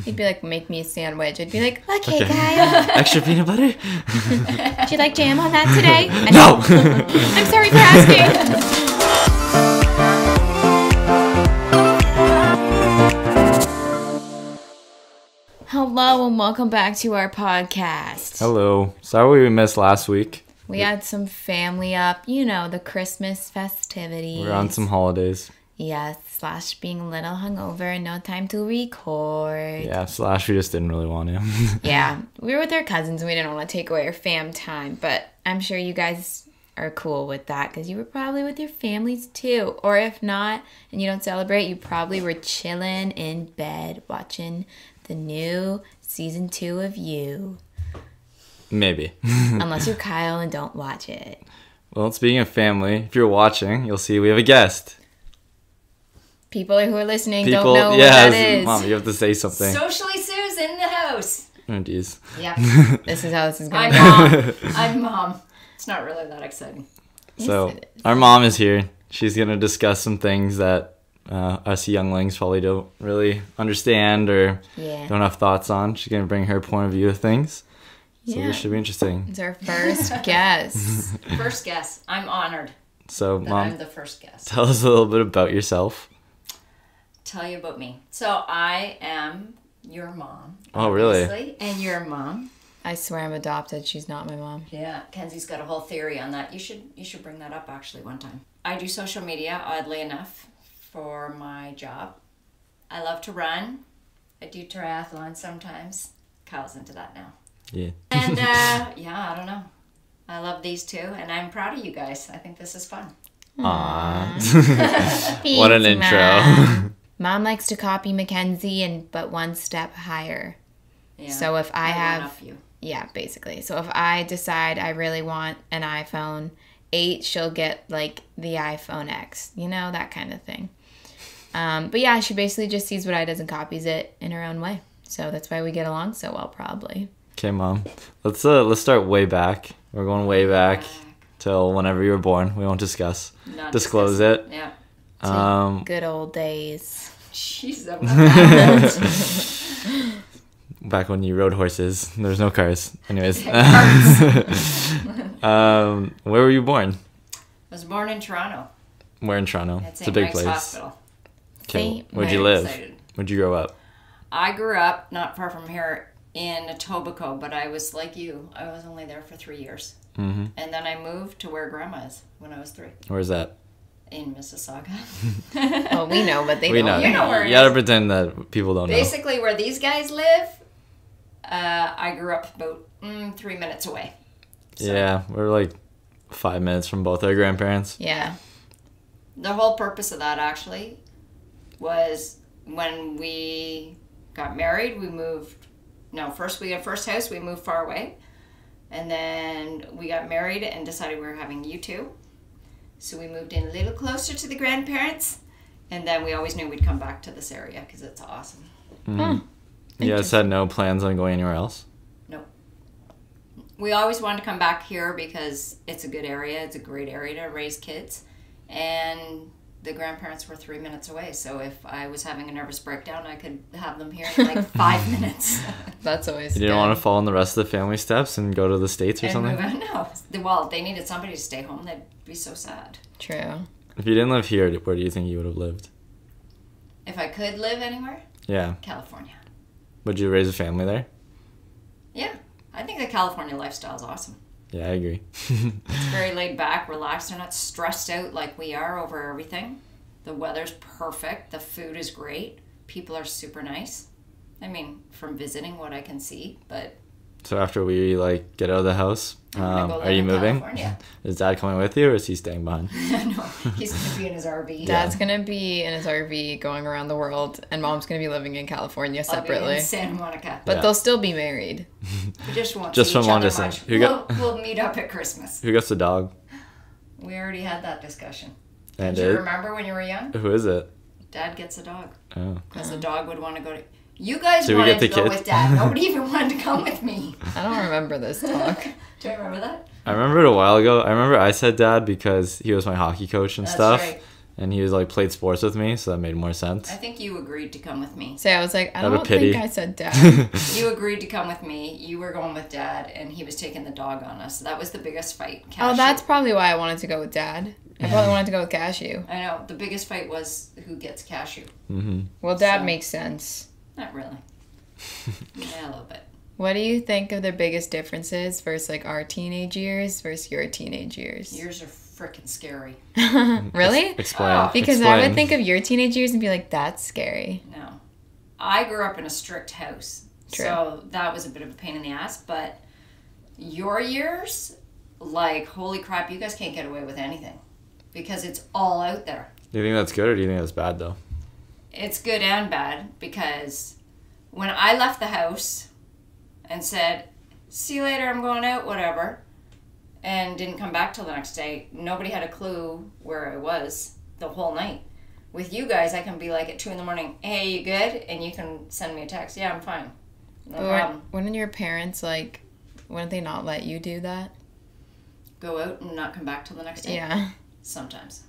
He'd be like, make me a sandwich. I'd be like, okay. Kyle. Extra peanut butter? Do you like jam on that today? No! I'm sorry for asking. Hello and welcome back to our podcast. Hello. Sorry we missed last week. We had some family up, the Christmas festivities. We're on some holidays. Yes, / being a little hungover and no time to record. Yeah, / we just didn't really want to. Yeah, we were with our cousins and we didn't want to take away our fam time, but I'm sure you guys are cool with that because you were probably with your families too. Or if not, and you don't celebrate, you probably were chilling in bed watching the new season 2 of You. Maybe. Unless you're Kyle and don't watch it. Well, speaking of family, if you're watching, you'll see we have a guest. People who are listening don't know what that is. Mom, you have to say something. Socially Sue's in the house. Oh, geez. Yeah. This is how this is going to go. I'm Mom. It's not really that exciting. So, our mom is here. She's going to discuss some things that us younglings probably don't really understand or don't have thoughts on. She's going to bring her point of view of things. So this should be interesting. It's our first guest. First guest. I'm honored. So, Mom, I'm the first guest. Tell us a little bit about yourself. Tell you about me. So I am your mom. Oh, really? And your mom. I swear I'm adopted. She's not my mom. Yeah, Kenzie's got a whole theory on that. You should bring that up actually one time. I do social media, oddly enough, for my job. I love to run. I do triathlon sometimes. Kyle's into that now. Yeah. And I don't know. I love these two, and I'm proud of you guys. I think this is fun. Aww. What an intro. Mom likes to copy Mackenzie, but one step higher. Yeah. So if I have... Off you. Yeah, basically. So if I decide I really want an iPhone 8, she'll get, like, the iPhone X. That kind of thing. But yeah, she basically just sees what I does and copies it in her own way. So that's why we get along so well, probably. Okay, Mom. Let's start way back. We're going way back till whenever you were born. We won't disclose it. Yeah. Good old days. Jeez, back when you rode horses. There's no cars. Anyways. Where were you born? I was born in Toronto. Where in Toronto? It's a big place. Hospital. Okay. Where'd you live? Where'd you grow up? I grew up not far from here in Etobicoke, but I was like you. I was only there for 3 years. Mm-hmm. And then I moved to where Grandma is when I was 3. Where's that? In Mississauga. Well, we know, but they don't. Know. You know where it is. You gotta pretend that people don't know. Basically, where these guys live, I grew up about 3 minutes away. So. Yeah, we're like 5 minutes from both our grandparents. Yeah. The whole purpose of that, actually, was when we got married, we moved... No, first we got first house, we moved far away. And then we got married and decided we were having you two. So we moved in a little closer to the grandparents. And then we always knew we'd come back to this area because it's awesome. Mm-hmm. You guys had no plans on going anywhere else? No. We always wanted to come back here because it's a good area. It's a great area to raise kids. And the grandparents were 3 minutes away. So if I was having a nervous breakdown, I could have them here in like 5 minutes. That's always You didn't want to follow in the rest of the family steps and go to the States or something? No. Well, they needed somebody to stay home. They'd be so sad. True. If you didn't live here, where do you think you would have lived? If I could live anywhere? Yeah. California. Would you raise a family there? Yeah. I think the California lifestyle is awesome. Yeah, I agree. It's very laid back, relaxed. They're not stressed out like we are over everything. The weather's perfect. The food is great. People are super nice. I mean, from visiting what I can see, but... So after we, get out of the house, are you moving? California. Is Dad coming with you, or is he staying behind? No, he's going to be in his RV. Dad's going to be in his RV going around the world, and Mom's going to be living in California separately. I'll be in Santa Monica. But they'll still be married. We just won't just see from each long other distance. much. We'll meet up at Christmas. Who gets the dog? We already had that discussion. And Do you remember when you were young? Who is it? Dad gets a dog. Oh. Because the dog would want to go to... You guys So wanted to go with Dad. Nobody even wanted to come with me. I don't remember this talk. Do you remember that? I remember it a while ago. I remember I said Dad because he was my hockey coach and stuff. Right. and he was like played sports with me, so that made more sense. I think you agreed to come with me. So I was like, I Out of don't pity. think I said dad. You agreed to come with me. You were going with Dad, and he was taking the dog on us. That was the biggest fight. Oh, that's probably why I wanted to go with dad. I probably wanted to go with Cashew. I know. The biggest fight was who gets Cashew. Well, dad So- makes sense. Not really. Yeah, a little bit. What do you think of the biggest differences versus like our teenage years versus your teenage years? Yours are freaking scary. Really? Explain. Oh. Because I would Explain. think of your teenage years and be like, that's scary. No. I grew up in a strict house. True. So that was a bit of a pain in the ass. But your years, like, holy crap, you guys can't get away with anything. Because it's all out there. Do you think that's good or do you think that's bad though? It's good and bad because when I left the house and said, see you later, I'm going out, whatever, and didn't come back till the next day, nobody had a clue where I was the whole night. With you guys, I can be like at 2 a.m, hey, you good? And you can send me a text, yeah, I'm fine. No problem. Wouldn't your parents, like, wouldn't they not let you do that? Go out and not come back till the next day? Yeah. Sometimes.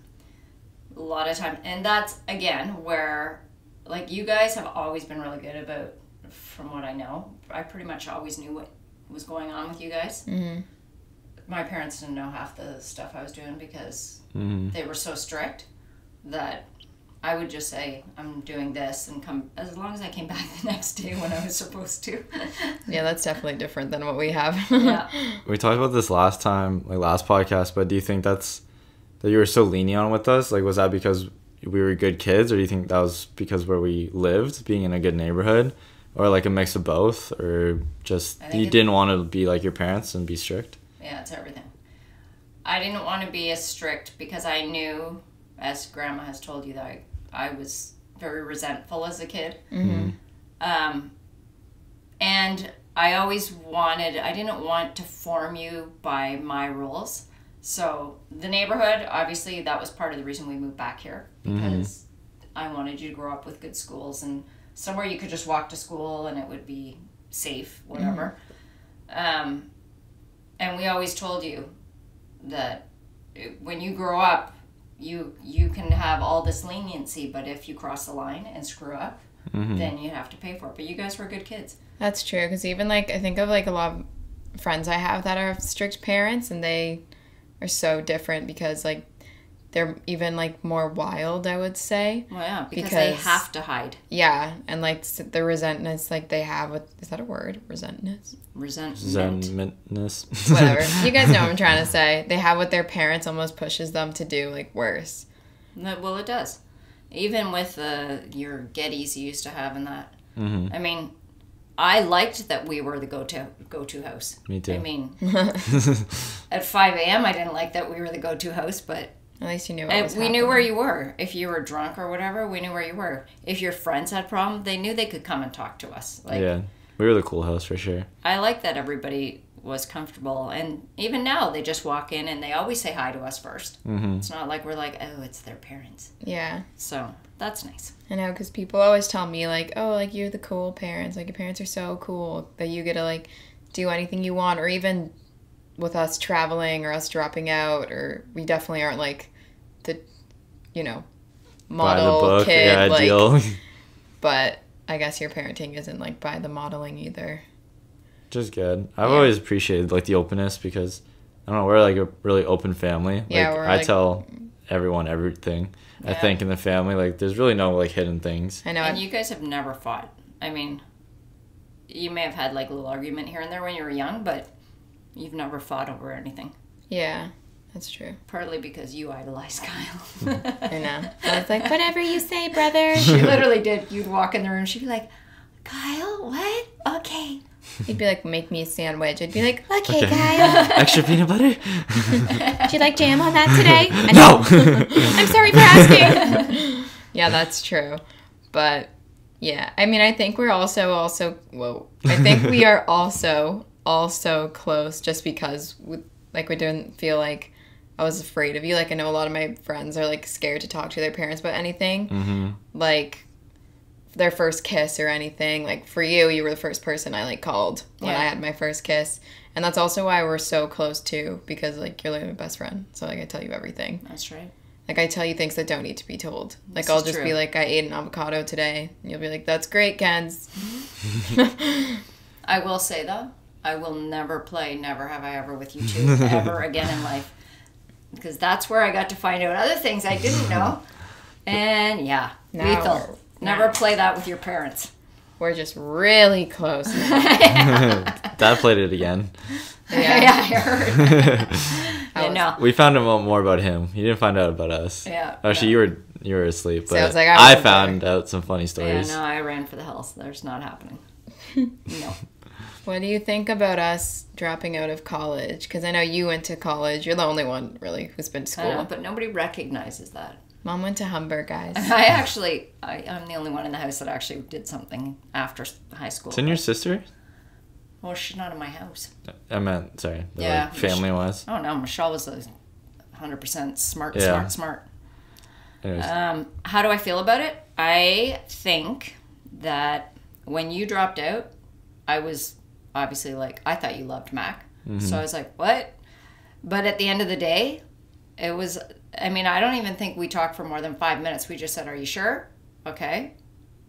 A lot of time. And that's, again, where, like, you guys have always been really good about, from what I know, I pretty much always knew what was going on with you guys. Mm-hmm. My parents didn't know half the stuff I was doing because Mm-hmm. they were so strict that I would just say, I'm doing this, and come, as long as I came back the next day when I was supposed to. Yeah, that's definitely different than what we have. Yeah. We talked about this last time, like last podcast, but do you think that you were so lenient on with us? Like, was that because we were good kids, or do you think that was because where we lived, being in a good neighborhood, or like a mix of both, or just you didn't want to be like your parents and be strict? Yeah, it's everything. I didn't want to be as strict because I knew, as Grandma has told you, that I was very resentful as a kid. Mm-hmm. And I always I didn't want to form you by my rules. So the neighborhood, obviously, that was part of the reason we moved back here, because I wanted you to grow up with good schools and somewhere you could just walk to school and it would be safe, whatever. And we always told you that when you grow up, you can have all this leniency, but if you cross the line and screw up, then you have to pay for it. But you guys were good kids. That's true, because even, like, I think of, like, a lot of friends I have that are strict parents, and they are so different because, like, they're even, like, more wild, I would say. Well, yeah, because they have to hide. Yeah, and, like, the resentness, like, they have with... Is that a word? Resentness? Resentmentness. Whatever. You guys know what I'm trying to say. They have what their parents almost pushes them to do, like, worse. Well, it does. Even with your Gettys you used to have and that. I mean, I liked that we were the go-to house. Me too. I mean, at 5 a.m. I didn't like that we were the go-to house, but... At least you knew what was we knew where you were. If you were drunk or whatever, we knew where you were. If your friends had problems, they knew they could come and talk to us. Like, yeah, we were the cool house for sure. I like that everybody was comfortable, and even now they just walk in and they always say hi to us first. It's not like we're like, oh, it's their parents. Yeah. So that's nice. I know, because people always tell me, like, oh, like, you're the cool parents. Like, your parents are so cool that you get to, like, do anything you want, or even with us traveling or us dropping out, or we definitely aren't, like, the, model by the book, kid. yeah, like, ideal. But I guess your parenting isn't, like, by the modeling either. Just good. I've always appreciated, like, the openness because, I don't know, we're, like, a really open family. Like, Yeah, we're, I like... tell everyone everything, I think, in the family. Like, there's really no, like, hidden things. I know. And you guys have never fought. I mean, you may have had, like, a little argument here and there when you were young, but you've never fought over anything. Yeah, that's true. Partly because you idolize Kyle. I know. I was like, whatever you say, brother. She literally did. You'd walk in the room, she'd be like, Kyle, what? Okay. He'd be like, make me a sandwich. I'd be like, okay, Kyle. Extra peanut butter? Do you like jam on that today? No! I'm sorry for asking. Yeah, that's true. But, yeah. I mean, I think we're also, whoa. I think we are also close just because, we didn't feel like I was afraid of you. Like, I know a lot of my friends are, like, scared to talk to their parents about anything. Like, their first kiss or anything. Like, for you were the first person I, like, called when I had my first kiss. And that's also why we're so close, too, because, like, you're, like, my best friend. So, like, I tell you everything. That's right. Like, I tell you things that don't need to be told. Like, This I'll is just true. be like, I ate an avocado today. And you'll be like, that's great, Kenz. I will say, though, I will never play Never Have I Ever with you two ever again in life. Because that's where I got to find out other things I didn't know. And, yeah, No. lethal. Never play that with your parents. We're just really close now. Dad played it again. Yeah, I heard. Yeah, no. We found out more about him. He didn't find out about us. Yeah. Actually, you were asleep, So I but was like, I wasn't found out some funny Yeah, stories. no, I ran for the hills. There's not happening. No. What do you think about us dropping out of college? Because I know you went to college. You're the only one, really, who's been to I know, school. but nobody recognizes that. Mom went to Humber, guys. I'm the only one in the house that actually did something after high school. Isn't your sister? Well, she's not in my house. I meant, sorry, Yeah, family was. Oh, no, Michelle was 100% smart. Anyways. How do I feel about it? I think that when you dropped out, I was obviously like, I thought you loved Mac. So I was like, what? But at the end of the day, it was, I mean, I don't even think we talked for more than 5 minutes. We just said, are you sure? Okay,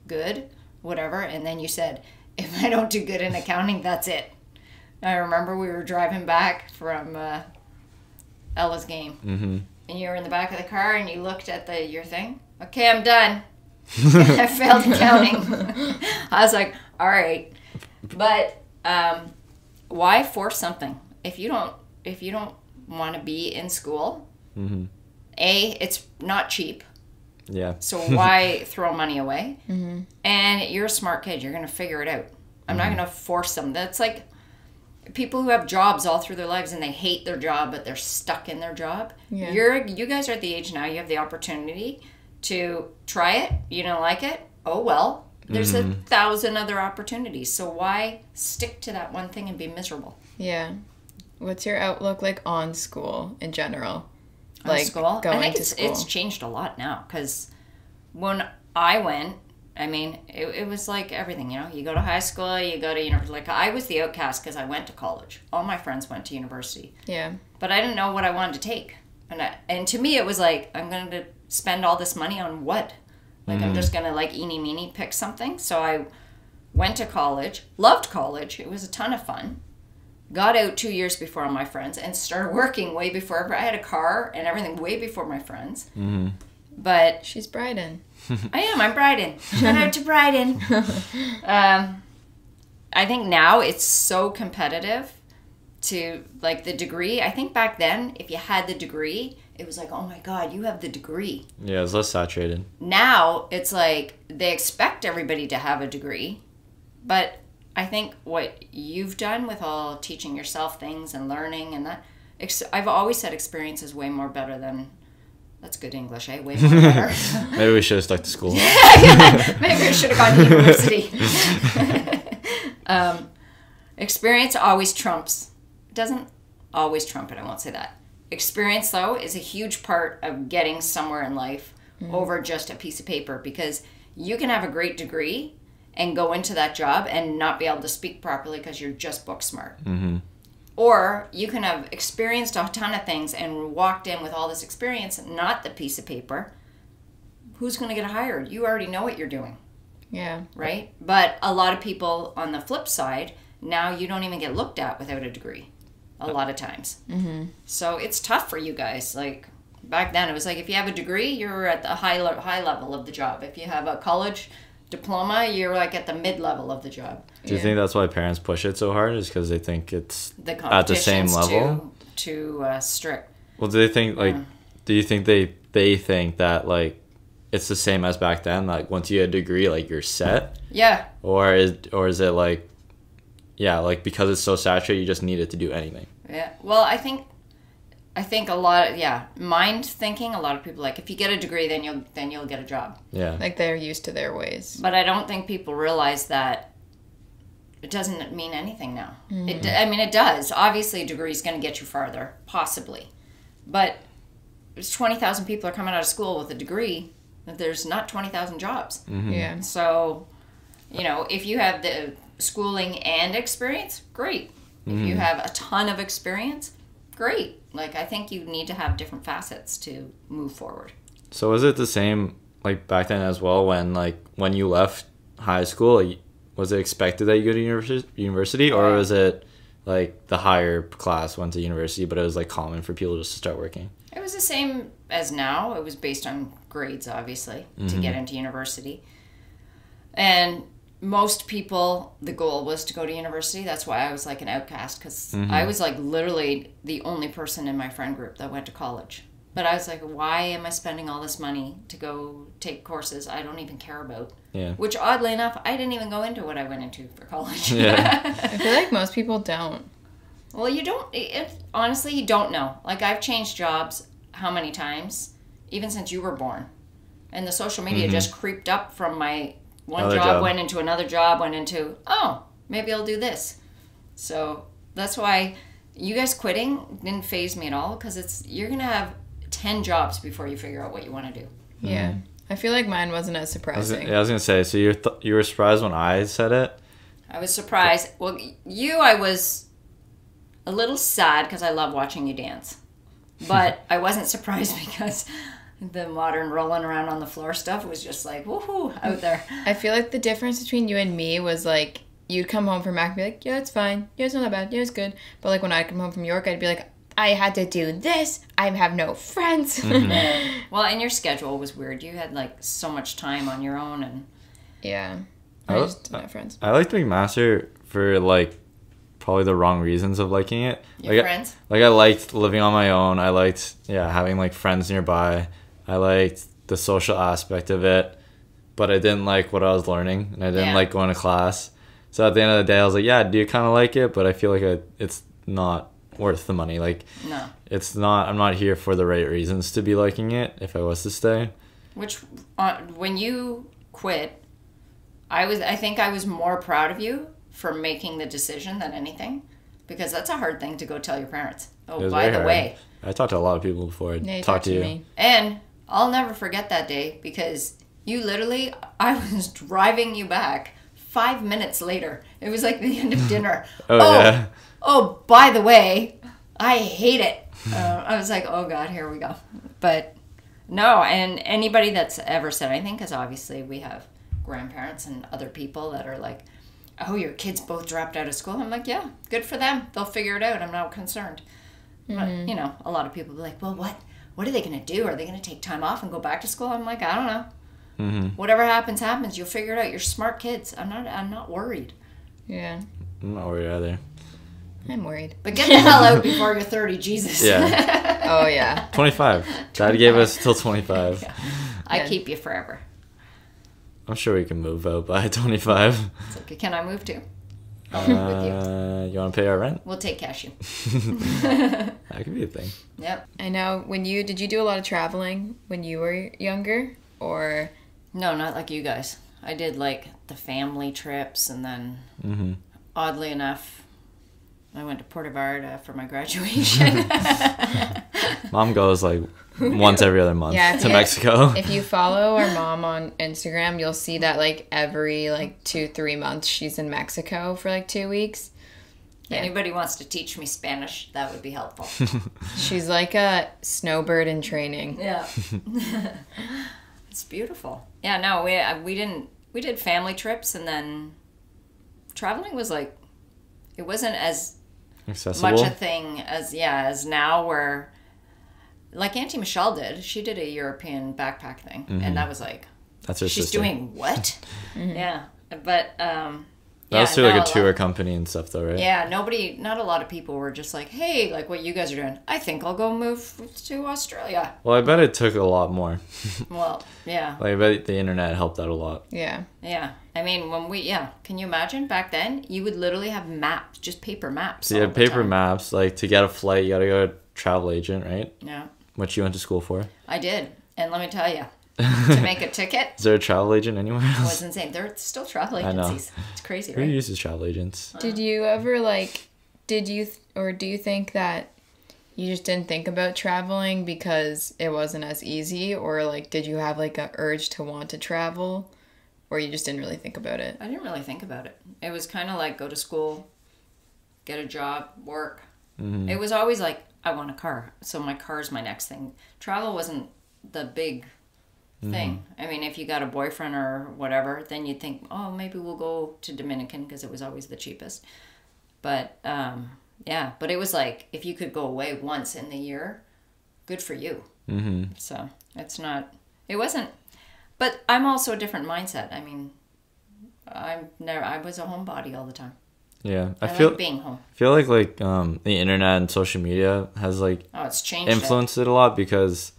good, whatever. And then you said, if I don't do good in accounting, that's it. I remember we were driving back from Ella's game. Mm-hmm. And you were in the back of the car and you looked at your thing. Okay, I'm done. I failed accounting. I was like, all right. But why force something? If you don't want to be in school, it's not cheap. Yeah. So why throw money away? And you're a smart kid. You're going to figure it out. I'm not going to force them. That's like people who have jobs all through their lives and they hate their job, but they're stuck in their job. Yeah. You guys are at the age now. You have the opportunity to try it. You don't like it? Oh, well. There's 1,000 other opportunities. So why stick to that one thing and be miserable? Yeah. What's your outlook like on school in general? On school? Going I think to school. it's changed a lot now because when I went, I mean, it was like everything, you know. You go to high school, you go to university. Like, I was the outcast because I went to college. All my friends went to university. Yeah. But I didn't know what I wanted to take. And to me, it was like, I'm going to spend all this money on what? Like, I'm just going to, like, eeny, meeny, pick something. So I went to college, loved college. It was a ton of fun. Got out 2 years before all my friends and started working way before. I had a car and everything way before my friends. But She's Bryden. I'm Bryden. Shout out to Bryden. I think now it's so competitive to, like, the degree. I think back then, if you had the degree, it was like, oh my God, you have the degree. Yeah, it was less saturated. Now, it's like they expect everybody to have a degree. But I think what you've done with all teaching yourself things and learning and that, I've always said experience is way more better than, that's good English, eh? Way more better. Maybe we should have stuck to school. Maybe I should have gone to university. Experience always trumps. It doesn't always trump it, I won't say that. Experience, though, is a huge part of getting somewhere in life over just a piece of paper, because you can have a great degree and go into that job and not be able to speak properly because you're just book smart. Or you can have experienced a ton of things and walked in with all this experience, not the piece of paper. Who's going to get hired? You already know what you're doing, Yeah. right? But a lot of people on the flip side, now you don't even get looked at without a degree a lot of times. So it's tough for you guys. Like, back then it was like, if you have a degree, you're at the high level of the job. If you have a college diploma, you're like at the mid-level of the job. Do you think that's why parents push it so hard? Is because they think it's The at the same competition's level? too strict. Well, do they think, like, do you think they think that, like, it's the same as back then? Like, once you get a degree, like, you're set? Yeah. Or is it like, yeah, like, because it's so saturated, you just need it to do anything? Yeah. Well, I think a lot of, mind thinking, a lot of people like, if you get a degree, then you'll get a job. Yeah. Like, they're used to their ways. But I don't think people realize that it doesn't mean anything now. It does. Obviously, a degree is going to get you farther, possibly. But there's 20,000 people are coming out of school with a degree. There's not 20,000 jobs. Yeah. So, you know, if you have the schooling and experience, great. If you have a ton of experience, great. Like, I think you need to have different facets to move forward. So was it the same like back then as well when you left high school? Was it expected that you go to university, or was it like the higher class went to university, but it was like common for people just to start working? It was the same as now. It was based on grades, obviously, to get into university. And most people, the goal was to go to university. That's why I was like an outcast, because I was like literally the only person in my friend group that went to college. But I was like, why am I spending all this money to go take courses I don't even care about? Yeah. Which, oddly enough, I didn't even go into what I went into for college. Yeah. I feel like most people don't. Well, you don't, honestly, you don't know. Like, I've changed jobs how many times, even since you were born. And the social media just creeped up from my one job, went into another job, went into, oh, maybe I'll do this. So that's why you guys quitting didn't faze me at all, because you're going to have 10 jobs before you figure out what you want to do. Yeah. I feel like mine wasn't as surprising. I was going to say, so you were surprised when I said it? I was surprised. Well, I was a little sad because I love watching you dance. But I wasn't surprised because the modern rolling around on the floor stuff was just like, woohoo, out there. I feel like the difference between you and me was like, you'd come home from Mac and be like, yeah, it's fine. Yeah, it's not that bad. Yeah, it's good. But like when I'd come home from York, I'd be like, I had to do this. I have no friends. Well, and your schedule was weird. You had like so much time on your own. And yeah. I just didn't have friends. I liked McMaster for like probably the wrong reasons of liking it. Your friends? I liked living on my own. I liked, having like friends nearby. I liked the social aspect of it, but I didn't like what I was learning, and I didn't like going to class. So at the end of the day, I was like, yeah, I do kind of like it, but I feel like it's not worth the money. Like, no, it's not. I'm not here for the right reasons to be liking it if I was to stay. Which, when you quit, I think I was more proud of you for making the decision than anything, because that's a hard thing to go tell your parents. Oh, by the way, I talked to a lot of people before I talked to you. Me. And I'll never forget that day, because you literally, I was driving you back 5 minutes later. It was like the end of dinner. Yeah. Oh, by the way, I hate it. I was like, oh God, here we go. But no, and anybody that's ever said anything, because obviously we have grandparents and other people that are like, oh, your kids both dropped out of school. I'm like, yeah, good for them. They'll figure it out. I'm not concerned. But, a lot of people be like, well, what are they going to do? Are they going to take time off and go back to school? I'm like, I don't know. Whatever happens. You'll figure it out. You're smart kids. I'm not worried. Yeah. I'm not worried either. I'm worried. But get the hell out before you're 30, Jesus. Yeah. Oh, yeah. 25. Dad gave us till 25. Yeah. I keep you forever. I'm sure we can move out by 25. It's okay. Can I move too? I'll move with you. You want to pay our rent? We'll take cashew. That could be a thing. Yep. I know. Did you do a lot of traveling when you were younger, or? No, not like you guys. I did like the family trips, and then oddly enough, I went to Puerto Vallarta for my graduation. Mom goes like once every other month to Mexico. If you follow our mom on Instagram, you'll see that like every 2-3 months she's in Mexico for like 2 weeks. Yeah. Anybody wants to teach me Spanish, that would be helpful. She's like a snowbird in training. Yeah. It's beautiful. Yeah, no, we did family trips, and then traveling was like, it wasn't as accessible, much a thing as now, where like Auntie Michelle did. She did a European backpack thing, and that was like, that's her she's sister. doing what? Yeah, but that was through like a tour company and stuff, though, right? Yeah, not a lot of people were just like, hey, like what you guys are doing. I think I'll go move to Australia. Well, I bet it took a lot more. Well, yeah. Like, I bet the internet helped out a lot. Yeah. Yeah. I mean, can you imagine back then? You would literally have maps, just paper maps. So you had paper maps. Like, to get a flight, you gotta go to a travel agent, right? Yeah. Which you went to school for. I did. And let me tell you, to make a ticket. Is there a travel agent anywhere else? It was insane. There are still travel agencies. It's crazy, right? Who uses travel agents? Did you ever do you think that you just didn't think about traveling because it wasn't as easy, or like did you have like a urge to want to travel, or you just didn't really think about it? I didn't really think about it. It was kind of like go to school, get a job, work, It was always like, I want a car, so my car's my next thing. Travel wasn't the big thing. I mean, if you got a boyfriend or whatever, then you'd think, oh, maybe we'll go to Dominican because it was always the cheapest. But yeah, but it was like, if you could go away once in the year, good for you. So it wasn't, but I'm also a different mindset. I mean, I was a homebody all the time. Yeah, I like being home. I feel like the internet and social media has like It's changed influenced it a lot, because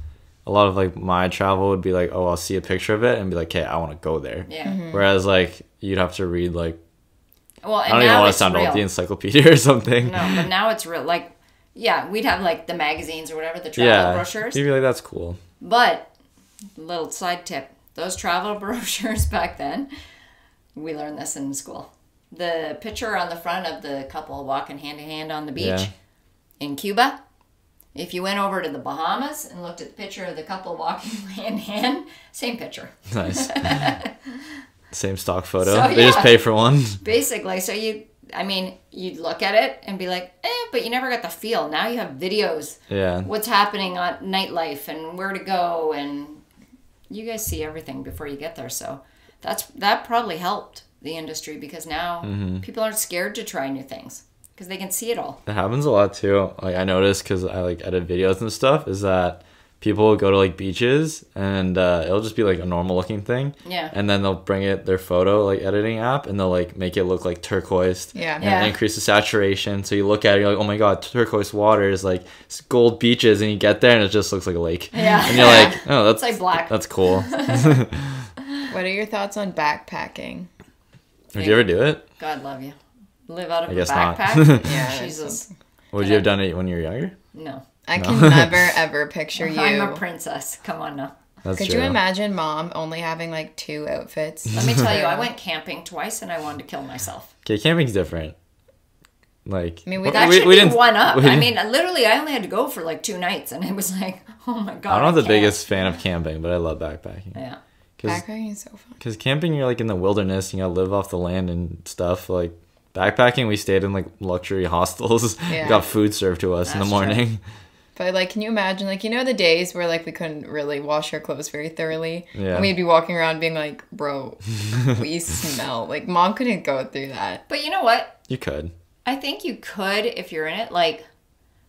a lot of like my travel would be like, oh, I'll see a picture of it and be like, hey, I want to go there. Yeah. Whereas like you'd have to read like, Well, and I don't even now want to it's sound real. old, the encyclopedia or something. No, but now it's real. Like, yeah, we'd have like the magazines or whatever, the travel brochures. You'd be like, that's cool. But, little side tip, those travel brochures back then, we learned this in school. The picture on the front of the couple walking hand in hand on the beach in Cuba, if you went over to the Bahamas and looked at the picture of the couple walking hand in hand, same picture. Nice. Same stock photo. So, they just pay for one. Basically, so you'd look at it and be like, but you never got the feel. Now you have videos. Yeah. What's happening on nightlife and where to go, and you guys see everything before you get there. So that probably helped the industry, because now people aren't scared to try new things because they can see it all. It happens a lot too. Like I noticed, because I like edit videos and stuff, is that people will go to like beaches and it'll just be like a normal looking thing. Yeah. And then they'll bring their photo like editing app and they'll like make it look like turquoise. Yeah. And increase the saturation. So you look at it, you're like, oh my god, turquoise water is like gold beaches, and you get there and it just looks like a lake. Yeah. And you're like, oh, that's It's like black. That's cool. What are your thoughts on backpacking? Would you ever do it? God love you. Live out of I a guess not. backpack? Yeah, Jesus. Would you have done it when you were younger? No. I can never ever picture you. I'm a princess. Come on now. That's Could true. you imagine Mom only having like 2 outfits? Let me tell you, I went camping twice and I wanted to kill myself. Okay, camping's different. Like, I mean, we That We should be didn't- one up. we I didn't- mein, literally, I only had to go for like 2 nights, and it was like, oh my god. I'm not the can't. biggest fan of camping, but I love backpacking. Yeah. Backpacking is so fun. Because camping, you're like in the wilderness, you gotta live off the land and stuff. Like backpacking, we stayed in like luxury hostels. Yeah. We got food served to us in the That's morning. But like, can you imagine, like, you know, the days where like we couldn't really wash our clothes very thoroughly? Yeah. And we'd be walking around being like, bro, we smell. Like, Mom couldn't go through that. But you know what? You could. I think you could if you're in it. Like,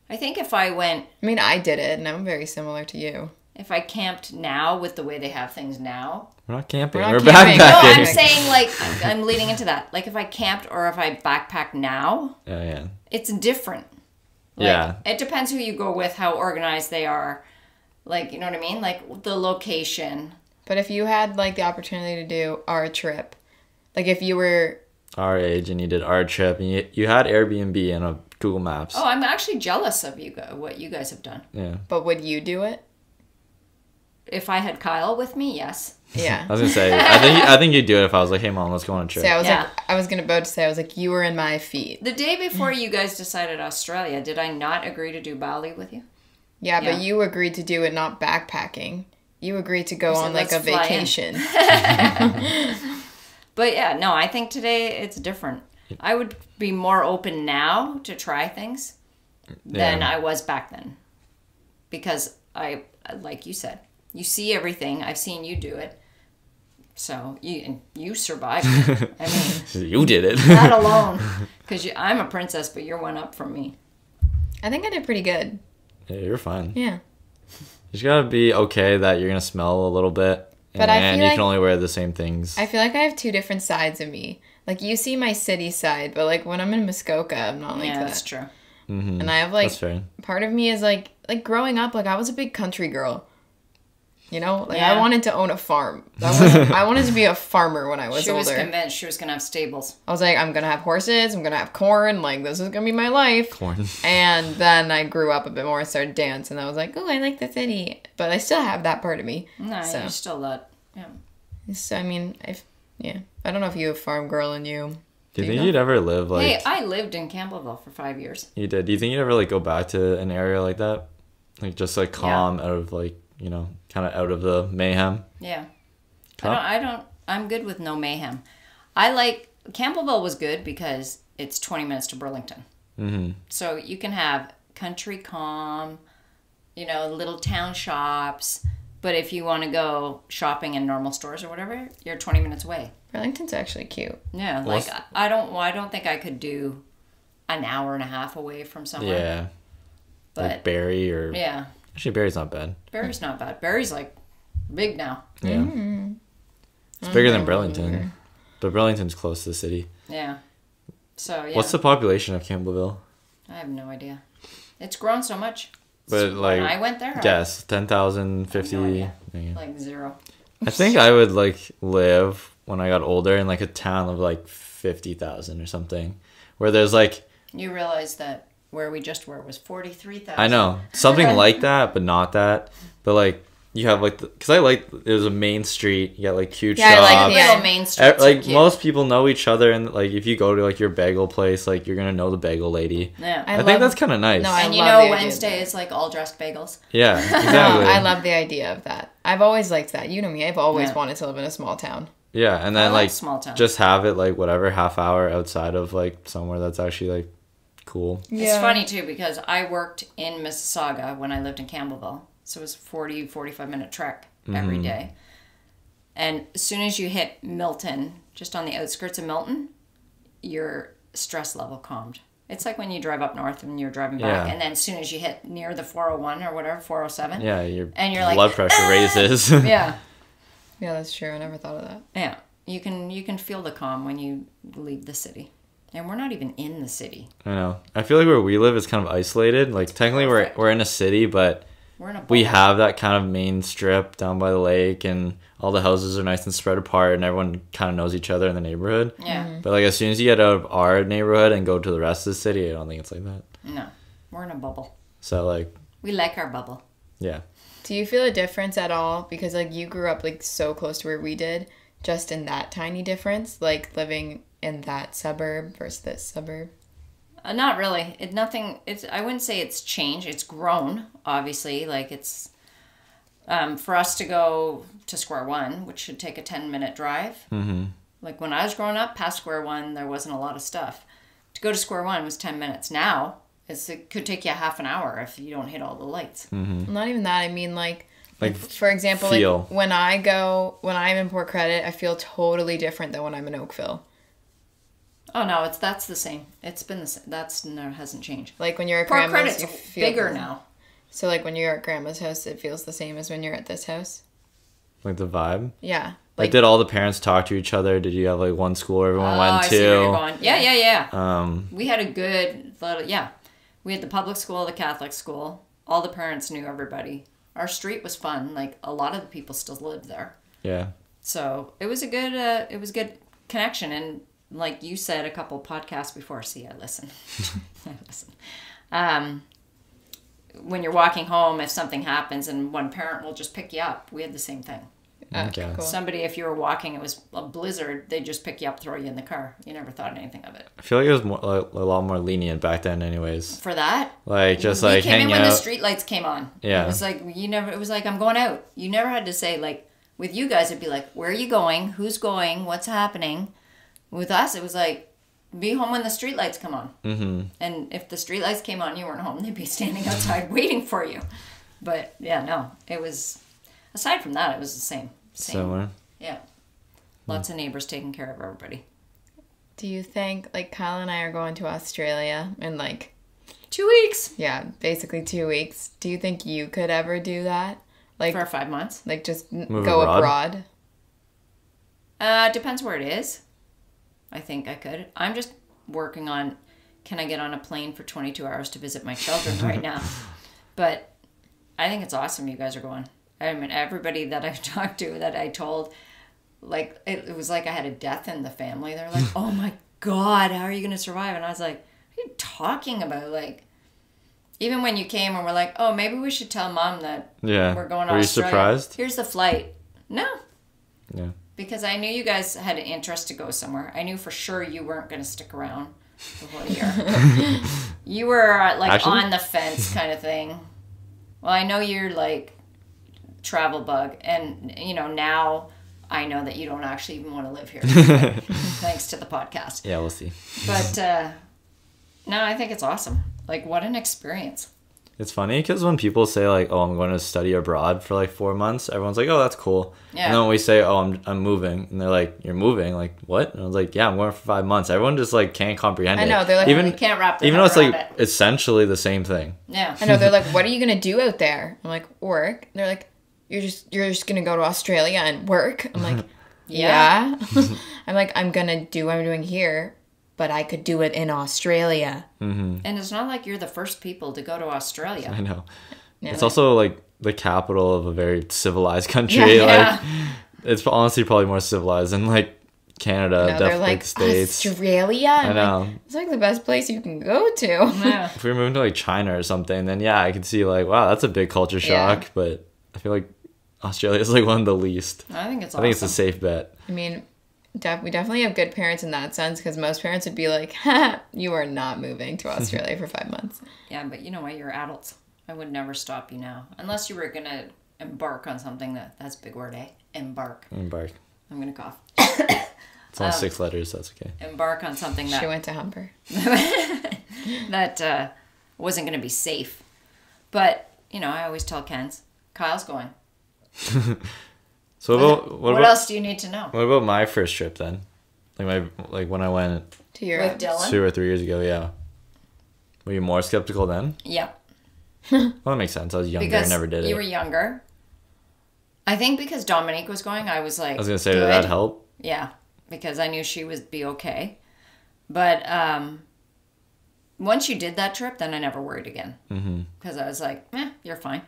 I think if I went, I mean, I did it, and I'm very similar to you. if I camped now with the way they have things now. We're not camping. We're We're, not camping. No, backpacking. I'm saying like, I'm leading into that. Like if I camped or if I backpack now, Yeah. it's different. Like, Yeah. It depends who you go with, how organized they are. Like, you know what I mean? Like the location. But if you had like the opportunity to do our trip, like if you were, Our age, and you did our trip, and you had Airbnb and a Google Maps. Oh, I'm actually jealous of you guys, what you guys have done. Yeah. but would you do it? If I had Kyle with me, yes. Yeah. I was gonna say, I think you'd do it if I was like, hey mom, let's go on a trip. See, I was Yeah. like, I was about to say, I was like, you were in my feet. The day before you guys decided Australia, did I not agree to do Bali with you? Yeah, Yeah. but you agreed to do it not backpacking. You agreed to go said, on like a "Let's fly in." vacation. But yeah, no, I think today it's different. I would be more open now to try things than Yeah. I was back then. Because like you said, you see everything. I've seen you do it. So you survived it. I mean, You did it. not alone. Because I'm a princess, but you're one up from me. I think I did pretty good. Yeah, you're fine. Yeah. You just gotta be okay that you're gonna smell a little bit, But I and feel you like- can only wear the same things. I feel like I have 2 different sides of me. Like, you see my city side, but like when I'm in Muskoka, I'm not like Yeah, that. that's true. And I have like, That's fair. part of me is like growing up, like I was a big country girl. You know, like Yeah. I wanted to own a farm. I wanted to be a farmer when I was She was older. convinced she was going to have stables. I was like, I'm gonna have horses. I'm gonna have corn. Like, this is gonna be my life. Corn. And then I grew up a bit more and started dance, and I was like, oh, I like the city. But I still have that part of me. No, So- you're still that. Yeah. So I mean, I don't know if you have farm girl in you. Do you you think go. you'd ever live like Hey, I lived in Campbellville for 5 years. you did? Do you think you'd ever like go back to an area like that, like just like calm, out of like kind of out of the mayhem? Yeah. Huh? I'm good with no mayhem. I like, Campbellville was good because it's 20 minutes to Burlington. Mm-hmm. So you can have country calm, little town shops. But if you want to go shopping in normal stores or whatever, you're 20 minutes away. Burlington's actually cute. Yeah, like I don't think I could do an hour and a half away from somewhere. Yeah. But like Barrie or... Yeah. Actually, Barrie's not bad. Barrie's not bad. Barrie's like big now. Yeah. Mm-hmm. It's bigger than Burlington. But Burlington's close to the city. Yeah. So, yeah. What's the population of Campbellville? I have no idea. It's grown so much. But like... When I went there... Guess. 10,000, 50... No idea. Yeah. Like 0. I think I would like live when I got older in like a town of like 50,000 or something. Where there's like... You realize that where we just were was 43,000. I know. Something like that, but not that. But like... You have like, because I like, there's a main street, you got like cute shops. I like little main streets. Like most people know each other, and like if you go to like your bagel place, like you're gonna know the bagel lady. Yeah, I think that's kind of nice. No, and Wednesday is like all dressed bagels. Yeah, exactly. I love the idea of that. I've always liked that. You know me, I've always wanted to live in a small town. Yeah, and then like small town. Just have it like whatever half hour outside of like somewhere that's actually like cool. Yeah. It's funny too because I worked in Mississauga when I lived in Campbellville, so it was 45-minute trek every day. And as soon as you hit Milton, just on the outskirts of Milton, your stress level calmed. It's like when you drive up north and you're driving back, and then as soon as you hit near the 401 or whatever, 407, your blood like, pressure raises. Yeah, that's true. I never thought of that. Yeah, you can feel the calm when you leave the city, and we're not even in the city. I know. I feel like where we live is kind of isolated. Like technically we're in a city, but we have that kind of main strip down by the lake, and all the houses are nice and spread apart, and everyone kind of knows each other in the neighborhood. Yeah. But like as soon as you get out of our neighborhood and go to the rest of the city, I don't think it's like that. No, we're in a bubble. So like we like our bubble. Yeah. Do you feel a difference at all? Because like you grew up like so close to where we did, just in that tiny difference, like living in that suburb versus this suburb. Not really. I wouldn't say it's changed. It's grown, obviously. Like it's, for us to go to Square One, which should take a 10-minute drive. Mm-hmm. Like when I was growing up, past Square One, there wasn't a lot of stuff. To go to Square One was 10 minutes. Now, it could take you a half an hour if you don't hit all the lights. Mm-hmm. Not even that. I mean, like for example, like when I'm in Port Credit, I feel totally different than when I'm in Oakville. Oh no, that's the same. It's been the same. Hasn't changed. Like when you're at Port grandma's, Credit's bigger now. So like when you're at grandma's house, it feels the same as when you're at this house. Like the vibe. Yeah. Like did all the parents talk to each other? Did you have like one school where everyone went to? I see where you're going. Yeah. We had a good We had the public school, the Catholic school. All the parents knew everybody. Our street was fun. Like a lot of the people still lived there. Yeah. So it was a good connection. And like you said a couple podcasts before, I listen. When you're walking home, if something happens and one parent will just pick you up, we had the same thing. Okay. Cool. Somebody, if you were walking, it was a blizzard, they'd just pick you up, throw you in the car. You never thought anything of it. I feel like it was a lot more lenient back then anyways. For that? Like, just we like came in hanging when out. the street lights came on. Yeah. It was like, I'm going out. You never had to say, like, with you guys, it'd be like, where are you going? Who's going? What's happening? With us, it was like, be home when the street lights come on. Mm-hmm. And if the street lights came on, you weren't home, they'd be standing outside waiting for you. But, yeah, no. It was, aside from that, it was the same. Similar. Yeah. Lots of neighbors taking care of everybody. Do you think, like, Kyle and I are going to Australia in, like... 2 weeks. Yeah, basically 2 weeks. Do you think you could ever do that? Like for 5 months? Like, just Move go abroad? Depends where it is. I think I could. I'm just working on, can I get on a plane for 22 hours to visit my children right now? But I think it's awesome you guys are going. I mean, everybody that I've talked to, that I told, like, it was like I had a death in the family. They're like, oh my God, how are you going to survive? And I was like, what are you talking about? Like, even when you came and we're like, oh, maybe we should tell Mom that we're going to Australia. Were you surprised? Here's the flight. No. Yeah. Because I knew you guys had an interest to go somewhere. I knew for sure you weren't going to stick around the whole year. You were actually on the fence kind of thing. Well, I know you're like travel bug, and now I know that you don't actually even want to live here. Thanks to the podcast. Yeah, we'll see. But No, I think it's awesome. Like, what an experience. It's funny because when people say like, "Oh, I'm going to study abroad for like 4 months," everyone's like, "Oh, that's cool." Yeah. And then when we say, "Oh, I'm moving," and they're like, "You're moving? Like what?" And I was like, "Yeah, I'm going for 5 months." Everyone just like can't comprehend it. I know, they're like, They can't wrap their even though head it's like around it. essentially the same thing. Yeah. I know, they're like, what are you gonna do out there? I'm like, work. And they're like, you're just gonna go to Australia and work. I'm like, yeah. I'm like, I'm gonna do what I'm doing here, but I could do it in Australia. And it's not like you're the first people to go to Australia. I know. Yeah, It's like- also like the capital of a very civilized country. Yeah. Like it's honestly probably more civilized than like Canada, No, they're definitely like, the States. Australia? I I'm know. like, it's like the best place you can go to. Yeah. If we were moving to like China or something, then yeah, I could see like, wow, that's a big culture shock. Yeah. But I feel like Australia is like one of the least. I think it's I awesome. think it's a safe bet. I mean, we definitely have good parents in that sense, because most parents would be like, ha, you are not moving to Australia for 5 months. Yeah, but you know what? You're adults. I would never stop you now. Unless you were going to embark on something that's a big word, eh? Embark. Embark. I'm going to cough. It's only 6 letters. That's okay. Embark on something She that went to Humber. wasn't going to be safe. But, you know, I always tell Kenz, Kyle's going. So what What about else do you need to know? what about my first trip then? Like when I went To Europe. With Dylan? 2 or 3 years ago, yeah. Were you more skeptical then? Yeah. Well, that makes sense. I was younger. Because I never did it. you were younger. I think because Dominique was going, I was like, I was gonna say, good. did that help? Yeah, because I knew she would be okay. But once you did that trip, then I never worried again. Because I was like, you're fine.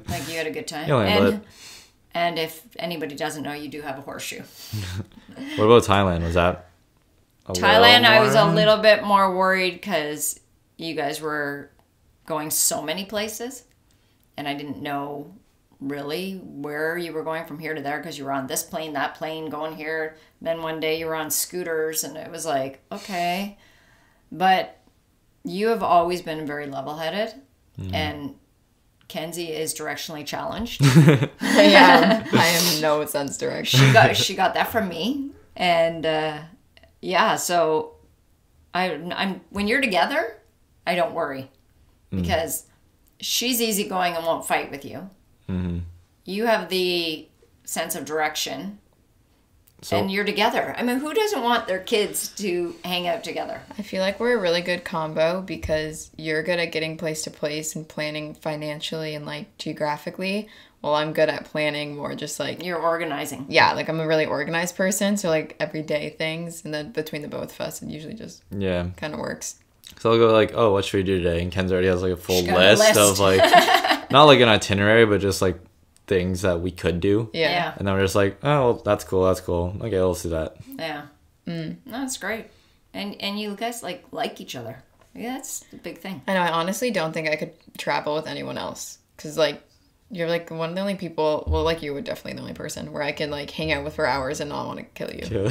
Like, you had a good time. You'll handle it. And if anybody doesn't know, you do have a horseshoe. What about Thailand? Was that a Thailand, I was a more- little bit more worried because you guys were going so many places. And I didn't know really where you were going from here to there because you were on this plane, that plane, going here. Then one day you were on scooters and it was like, okay. But you have always been very level-headed. And Kenzie is directionally challenged. Yeah, I am no sense direction. She got that from me. And yeah, so I'm when you're together, I don't worry. Because she's easygoing and won't fight with you. You have the sense of direction, and you're together. I mean, who doesn't want their kids to hang out together? I feel like we're a really good combo because you're good at getting place to place and planning financially and like geographically. Well, I'm good at planning more just like, You're organizing. yeah, like I'm a really organized person. So like everyday things. And then between the both of us, it usually just Yeah. kind of works. So I'll go like, oh, what should we do today? And Ken's already has like a full She's got a list list. of like, not like an itinerary, but just like things that we could do. Yeah. Yeah. And then we're just like, oh, well, that's cool. That's cool. Okay, let's do that. Yeah. No, that's great. And you guys like each other. Yeah, that's the big thing. I know. I honestly don't think I could travel with anyone else. Because like, you're like one of the only people, well, like you would definitely the only person where I can like hang out with for hours and not want to kill you.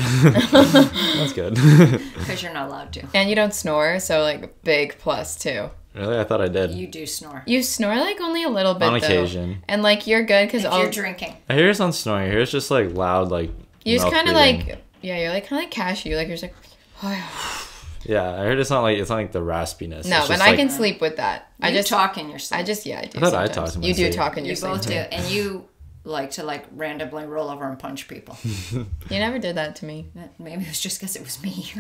That's good. Because you're not allowed to. And you don't snore, so like big plus too. Really? I thought I did. You do snore. You snore like only a little bit On though. occasion. And like you're good because If all you're drinking. I hear it's not snoring. I hear it's just like loud, like. you just mouth kind of breathing. like, yeah, you're like kind of like cashew. Like you're just like, Yeah, I heard it's not like the raspiness. no, It's just and I like- can sleep with that. I You just talk in your sleep. yeah, I do. I thought I sometimes. talked in my You do sleep. talk in your You sleep both too. do. And you like to like randomly roll over and punch people. You never did that to me. Maybe it was just because it was me.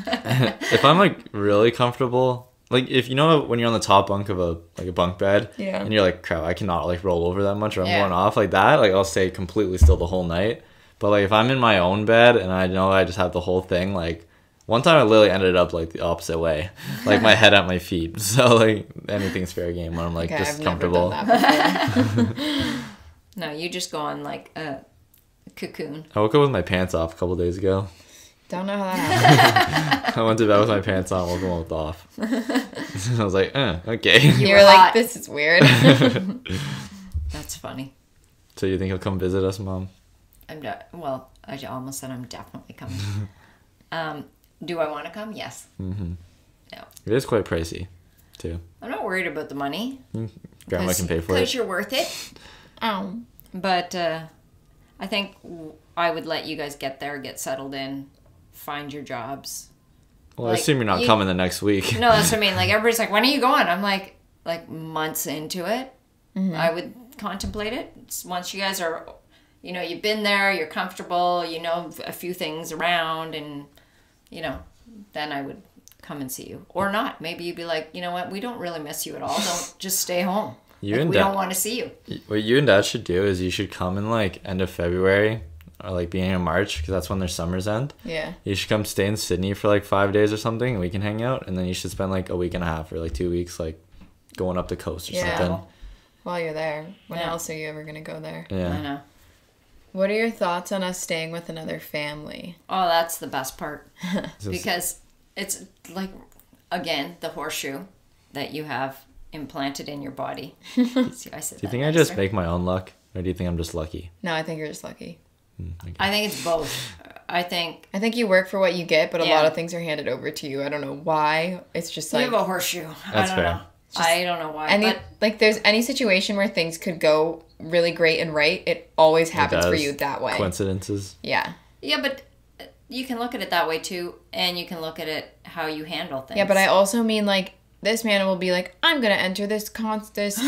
If I'm like really comfortable, like if you know when you're on the top bunk of a bunk bed, Yeah. and you're like, crap, I cannot like roll over that much or I'm Yeah. going off like that, like I'll stay completely still the whole night. But like if I'm in my own bed and I know I just have the whole thing, like one time I literally ended up like the opposite way, like my head at my feet. So like anything's fair game when I'm like Okay, just I've comfortable. never done that before. No, you just go on like a cocoon. I woke up with my pants off a couple days ago. Don't know how that happened. I went to bed with my pants on, woke them both off. I was like, okay. You You're were like, hot. this is weird. That's funny. So you think he'll come visit us, Mom? Well, I almost said I'm definitely coming. Do I want to come? Yes. Mm-hmm. No. It is quite pricey, too. I'm not worried about the money. Grandma can pay for Because it. you're worth it. Oh. But I think I would let you guys get there, get settled in, find your jobs, Well, I Like, assume you're not coming the next week. No, that's what I mean. Like, everybody's like, when are you going? I'm like months into it. I would contemplate it. Once you guys are, you know, you've been there, you're comfortable, you know a few things around, and, you know, then I would come and see you. Or not. Maybe you'd be like, you know what, we don't really miss you at all. Don't just stay home. We don't want to see you. What you and Dad should do is you should come in like end of February or like beginning of March, because that's when their summers end. Yeah. You should come stay in Sydney for like 5 days or something, and we can hang out. And then you should spend like a week and a half or like 2 weeks like going up the coast or something. While you're there. When else are you ever going to go there? Yeah. I know. What are your thoughts on us staying with another family? Oh, that's the best part. Because it's like, again, the horseshoe that you have implanted in your body. See, I said Do you think I just make my own luck, or do you think I'm just lucky? No, I think you're just lucky. Okay. I think it's both. I think you work for what you get, but a lot of things are handed over to you. I don't know why. It's just like... You have a horseshoe. That's I don't fair. know. I don't know why. Like, there's any situation where things could go really great and right, it always happens for you that way. Coincidences. Yeah. Yeah, but you can look at it that way too, and you can look at it how you handle things. Yeah, but I also mean, like, this man will be like, I'm going to enter this contest,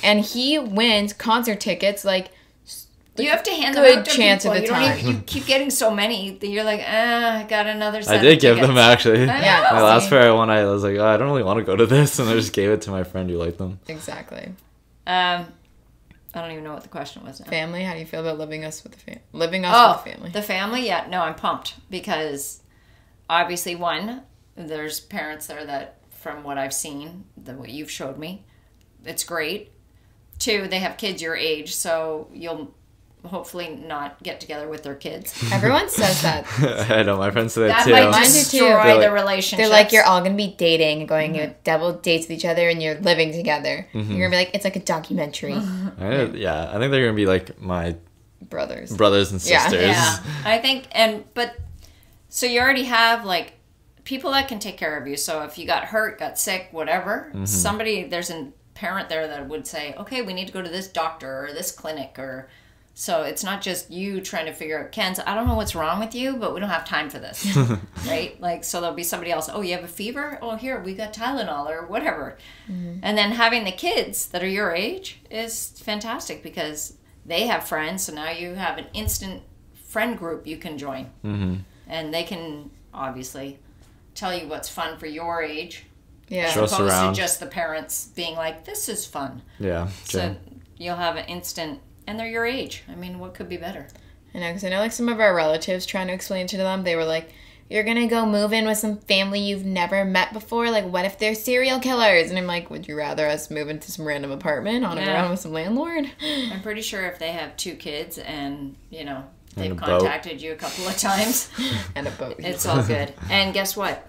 and he wins concert tickets, like... You have to hand them good out to chance people. of the time. You keep getting so many that you're like, I got another set I did of give tickets. them, actually. Yeah. My last fair one, I was like, oh, I don't really want to go to this, and I just gave it to my friend who liked them. Exactly. I don't even know what the question was now. Family? How do you feel about living us with the family? With the family. The family? Yeah, no, I'm pumped because obviously, one, there's parents there that, from what I've seen, what you've showed me, it's great. Two, they have kids your age, so you'll hopefully not get together with their kids. Everyone says that. I know, my friends say that too. That might destroy the relationship. They're like, you're all going to be dating and going on double dates with each other and you're living together. You're going to be like, it's like a documentary. I think they're going to be like my brothers and sisters. Yeah. I think, so you already have like people that can take care of you. So if you got hurt, got sick, whatever, there's a parent there that would say, okay, we need to go to this doctor or this clinic or... So it's not just you trying to figure out, Kenz, I don't know what's wrong with you, but we don't have time for this, right? Like, so there'll be somebody else, oh, you have a fever? Oh, here, we got Tylenol or whatever. And then having the kids that are your age is fantastic because they have friends, so now you have an instant friend group you can join. And they can, obviously, tell you what's fun for your age. Yeah. As opposed to just the parents being like, this is fun. Yeah. So you'll have an instant... And they're your age. I mean, what could be better? I know, because I know, like, some of our relatives trying to explain to them, they were like, you're going to go move in with some family you've never met before? Like, what if they're serial killers? And I'm like, would you rather us move into some random apartment on a ground with some landlord? I'm pretty sure if they have 2 kids and, you know, they've contacted you a couple of times. And a boat. It's all good. And guess what?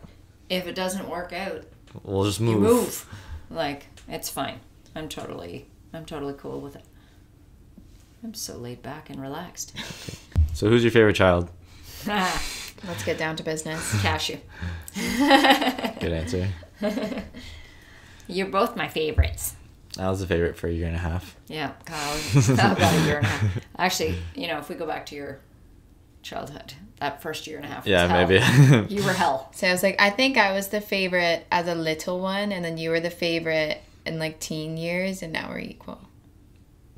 If it doesn't work out, we'll just move. You move. Like, it's fine. I'm totally cool with it. I'm so laid back and relaxed. So who's your favorite child? Let's get down to business. Cashew. Good answer. You're both my favorites. I was a favorite for a year and a half. Yeah, about a year and a half. Actually, you know, if we go back to your childhood, that first year and a half was hell. Maybe. You were hell. So I was like, I think I was the favorite as a little one, and then you were the favorite in, like, teen years, and now we're equal.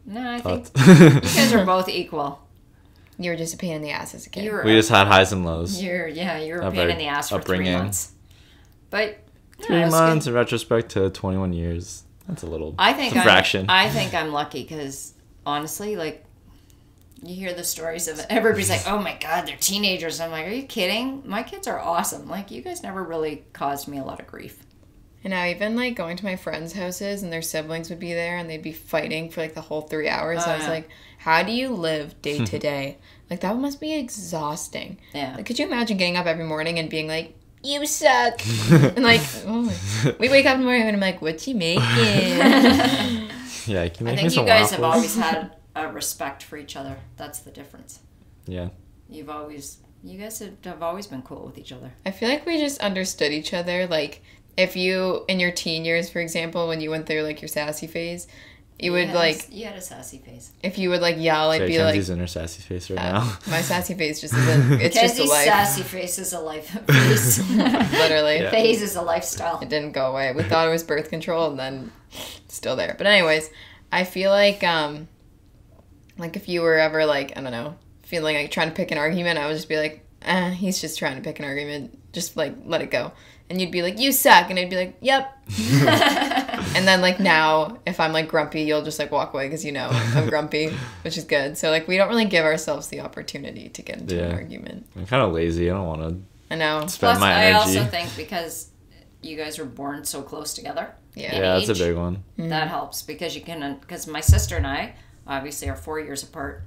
No, I think you guys are both equal. You were just a pain in the ass as a kid. We just had highs and lows. You're a pain in the ass for upbringing. 3 months. But 3 months in retrospect to 21 years. That's a little fraction. I think I'm lucky because honestly, like, you hear the stories of everybody's like, oh my God, they're teenagers. I'm like, are you kidding? My kids are awesome. Like, you guys never really caused me a lot of grief. And now even, like, going to my friends' houses and their siblings would be there and they'd be fighting for, like, the whole 3 hours. So I was like, how do you live day to day? Like, that must be exhausting. Yeah. Like, could you imagine getting up every morning and being like, you suck? And, like, we wake up in the morning and I'm like, what you making? Yeah, can you make I think me some you guys waffles? have always had a respect for each other. That's the difference. Yeah. You guys have always been cool with each other. I feel like we just understood each other. Like, if you, in your teen years, for example, when you went through, like, your sassy phase, You would You had a sassy face. if you would like yell, I'd be Kenzie's like, in her sassy face right now. my sassy face just isn't. It's just a Kenzie's life. sassy face is a life face. Literally. Yeah. Phase is a lifestyle. It didn't go away. We thought it was birth control, and then it's still there. But anyways, I feel like if you were ever like, I don't know, feeling like trying to pick an argument, I would just be like, he's just trying to pick an argument. Just like let it go. And you'd be like, you suck, and I'd be like, yep. And then like now, if I'm like grumpy, you'll just like walk away because you know I'm grumpy, which is good. So like we don't really give ourselves the opportunity to get into an argument. I'm kind of lazy. I don't want to. I know. Spend my energy. I also think because you guys were born so close together. Yeah. Yeah, that's a big one. That helps because because my sister and I obviously are 4 years apart.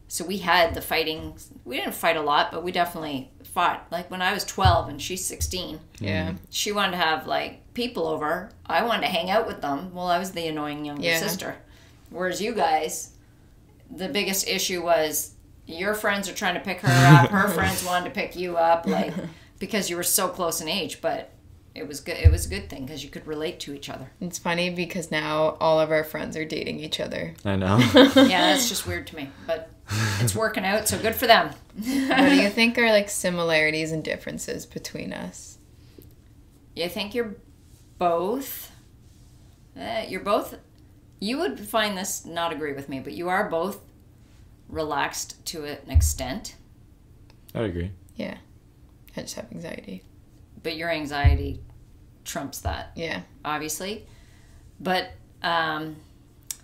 So we had the fighting. We didn't fight a lot, but we definitely fought. Like when I was 12 and she's 16. Yeah. She wanted to have like people over. I wanted to hang out with them. Well, I was the annoying younger sister. Whereas you guys, the biggest issue was your friends are trying to pick her up. Her friends wanted to pick you up, like because you were so close in age. But it was good. It was a good thing because you could relate to each other. It's funny because now all of our friends are dating each other. I know. Yeah, that's just weird to me, but it's working out, so good for them. What do you think are like similarities and differences between us? You think you're both. You would find this not agree with me, but you are both relaxed to an extent. I would agree. Yeah. I just have anxiety. But your anxiety trumps that. Yeah. Obviously. But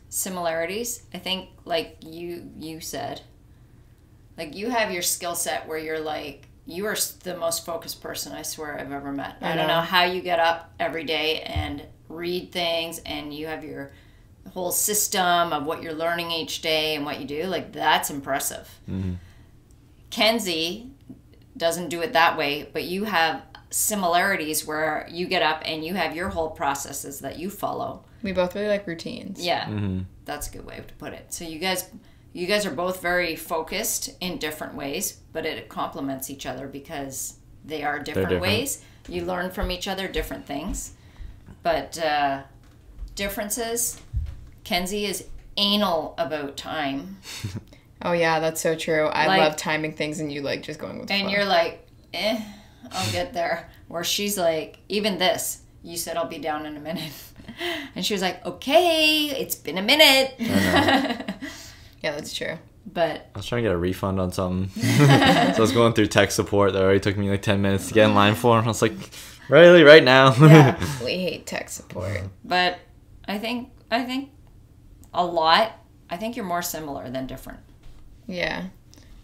similarities, I think like you said, like you have your skill set where you're like, you are the most focused person I swear I've ever met. I don't know how you get up every day and read things and you have your whole system of what you're learning each day and what you do. Like that's impressive. Mm-hmm. Kenzie doesn't do it that way, but you have similarities where you get up and you have your whole processes that you follow. We both really like routines. Yeah, Mm-hmm. that's a good way to put it. So you guys are both very focused in different ways, but it complements each other because they are different ways. You learn from each other different things. But differences, Kenzie is anal about time. Oh yeah, that's so true. I Like- love timing things and you like just going with the And flow. you're like, I'll get there. Where she's like, even this, you said I'll be down in a minute. And she was like, okay, it's been a minute. Yeah, that's true. But I was trying to get a refund on something. So I was going through tech support that already took me like 10 minutes to get in line for. And I was like, really, right now? yeah. We hate tech support. But I think a lot. I think you're more similar than different. Yeah.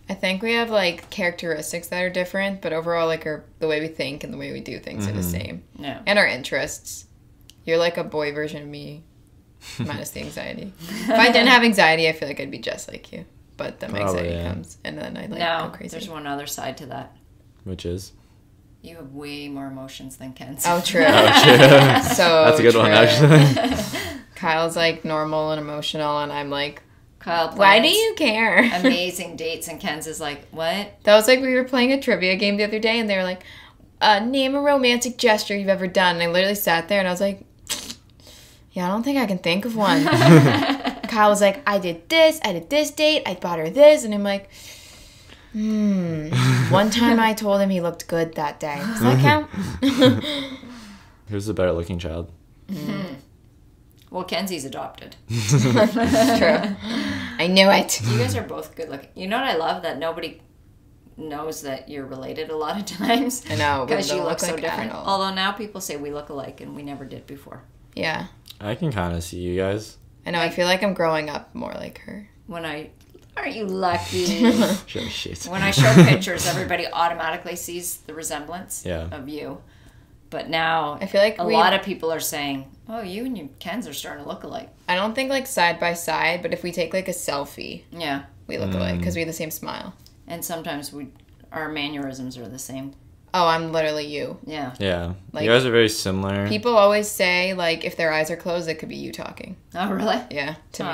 I think we have like characteristics that are different, but overall like the way we think and the way we do things are the same. Yeah. And our interests. You're like a boy version of me, minus the anxiety. If I didn't have anxiety, I feel like I'd be just like you. But then my anxiety comes, and then I like go crazy. There's one other side to that. Which is? You have way more emotions than Kenz. Oh, true. True. So That's a good one, true. actually. Kyle's like normal and emotional, and I'm like, Kyle why do plans you care? amazing dates, and Kenz is like, what? That was like we were playing a trivia game the other day, and they were like, name a romantic gesture you've ever done. And I literally sat there, and I was like, yeah, I don't think I can think of one. Kyle was like, I did this date, I bought her this, and I'm like, one time I told him he looked good that day. Does that count? Who's the better looking child? Well, Kenzie's adopted. True. I knew it. You guys are both good looking. You know what I love? That nobody knows that you're related a lot of times. I know. we Because you don't look so like different. at all. Although now people say we look alike, and we never did before. Yeah. I can kind of see you guys. I know. I feel like I'm growing up more like her. Aren't you lucky? Shit. When I show pictures, everybody automatically sees the resemblance of you. But now I feel like a lot of people are saying, oh, you and your Kenz are starting to look alike. I don't think like side by side, but if we take like a selfie, Yeah. we look alike because we have the same smile. And sometimes our mannerisms are the same. Oh, I'm literally you. Yeah. Yeah. Like, you guys are very similar. People always say, like, if their eyes are closed, it could be you talking. Oh, really? Yeah, to me.